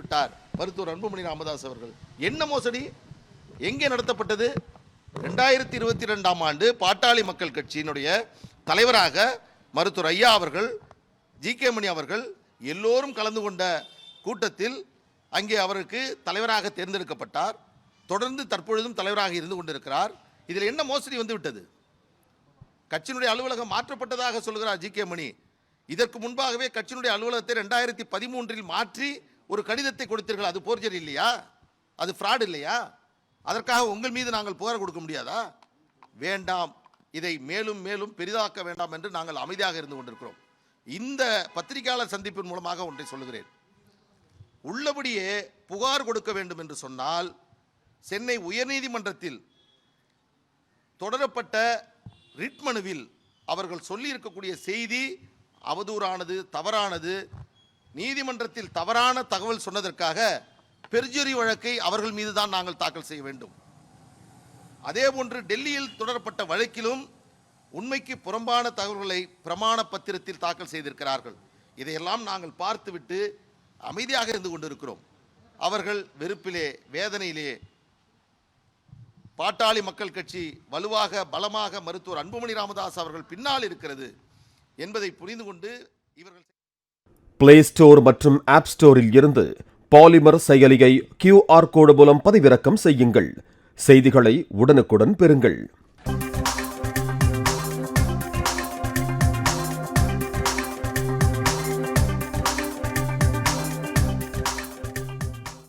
விட்டார் மருத்துவர் அன்புமணி ராமதாஸ் அவர்கள். என்ன மோசடி எங்கே நடத்தப்பட்டது? 2022ஆம் ஆண்டு பாட்டாளி மக்கள் கட்சியினுடைய தலைவராக மருத்துவர் ஐயா அவர்கள், ஜி.கே. மணி அவர்கள் எல்லோரும் கலந்து கொண்ட கூட்டத்தில் அங்கே அவருக்கு தலைவராக தேர்ந்தெடுக்கப்பட்டார். தொடர்ந்து தற்பொழுதும் தலைவராக இருந்து கொண்டிருக்கிறார். இதில் என்ன மோசடி வந்து விட்டது? கட்சியினுடைய அலுவலகம் மாற்றப்பட்டதாக சொல்கிறார் ஜி.கே. மணி. இதற்கு முன்பாகவே கட்சியினுடைய அலுவலகத்தை 2013இல் மாற்றி ஒரு கடிதத்தை கொடுத்தீர்கள். அது போர்ஜரி இல்லையா? அது ஃப்ராட் இல்லையா? அதற்காக உங்கள் மீது நாங்கள் புகார் கொடுக்க முடியாதா? வேண்டாம், இதை மேலும் மேலும் பெரிதாக்க வேண்டாம் என்று நாங்கள் அமைதியாக இருந்து கொண்டிருக்கிறோம். இந்த பத்திரிகையாளர் சந்திப்பின் மூலமாக ஒன்றை சொல்லுகிறேன். உள்ளபடியே புகார் கொடுக்க வேண்டும் என்று சொன்னால் சென்னை உயர்நீதிமன்றத்தில் தொடரப்பட்ட ரிட் மனுவில் அவர்கள் சொல்லி இருக்கக்கூடிய செய்தி அவதூறானது, தவறானது. நீதிமன்றத்தில் தவறான தகவல் சொன்னதற்காக பெர்ஜரி வழக்கை அவர்கள் மீது தான் நாங்கள் தாக்கல் செய்ய வேண்டும். அதேபோன்று டெல்லியில் தொடரப்பட்ட வழக்கிலும் உண்மைக்கு புறம்பான தகவல்களை பிரமாண பத்திரத்தில் தாக்கல் செய்திருக்கிறார்கள். இதையெல்லாம் நாங்கள் பார்த்துவிட்டு அமைதியாக இருந்து கொண்டிருக்கிறோம். அவர்கள் வெறுப்பிலே, வேதனையிலே, பாட்டாளி மக்கள் கட்சி வலுவாக பலமாக மருத்துவர் அன்புமணி ராமதாஸ் அவர்கள் பின்னால் இருக்கிறது என்பதை புரிந்து கொண்டு இவர்கள் பிளே ஸ்டோர் மற்றும் ஆப் ஸ்டோரில் இருந்து பாலிமர் செயலியை QR கோடு மூலம் பதிவிறக்கம் செய்யுங்கள். செய்திகளை உடனுக்குடன் பெறுங்கள்.